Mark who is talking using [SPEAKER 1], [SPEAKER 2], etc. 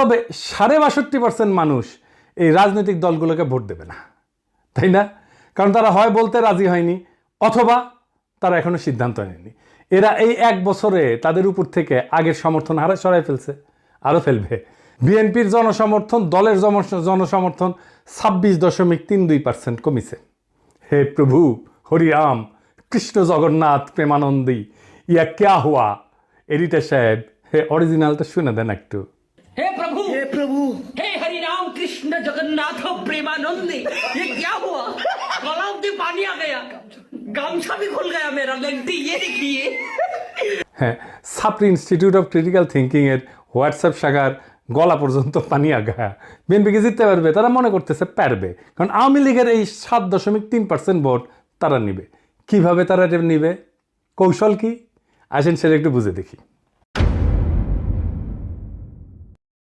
[SPEAKER 1] তবে 62% মানুষ এই রাজনৈতিক দলগুলোকে ভোট দেবে না, তাই না? কারণ তারা হয় বলতে রাজি হয়নি, অথবা তারা এখনো সিদ্ধান্ত নেয়নি। এরা এই 1 বছরে তাদের উপর থেকে আগের সমর্থন হারা সরাই ফেলছে, আরও ফেলবে। বিএনপির জনসমর্থন, দলের জনসমর্থন 26.32% কমিছে। হে প্রভু হরিরাম কৃষ্ণ জগন্নাথ প্রেমানন্দী, ইয়া ক্যা হুয়া। এডিটর সাহেব, হে অরিজিনালটা শুনে দেন একটু।
[SPEAKER 2] हे प्रभु हे हरि राम कृष्ण जगन्नाथ प्रेमानंदी, ये क्या हुआ? गलाव में पानी आ गया, गामछा भी खुल गया मेरा, लगती ये देखिए।
[SPEAKER 1] হ্যাঁ, ছাত্র ইনস্টিটিউট অফ ক্রিটিক্যাল থিঙ্কিং এর হোয়াটসঅ্যাপ শাখার গলা পর্যন্ত পানি আগা। বিএনপিকে জিততে পারবে, তারা মনে করতেছে পারবে, কারণ আওয়ামী লীগের এই 7.3% ভোট তারা নিবে। কিভাবে তারা নিবে, কৌশল কি, আসেন সেটা একটু বুঝে দেখি।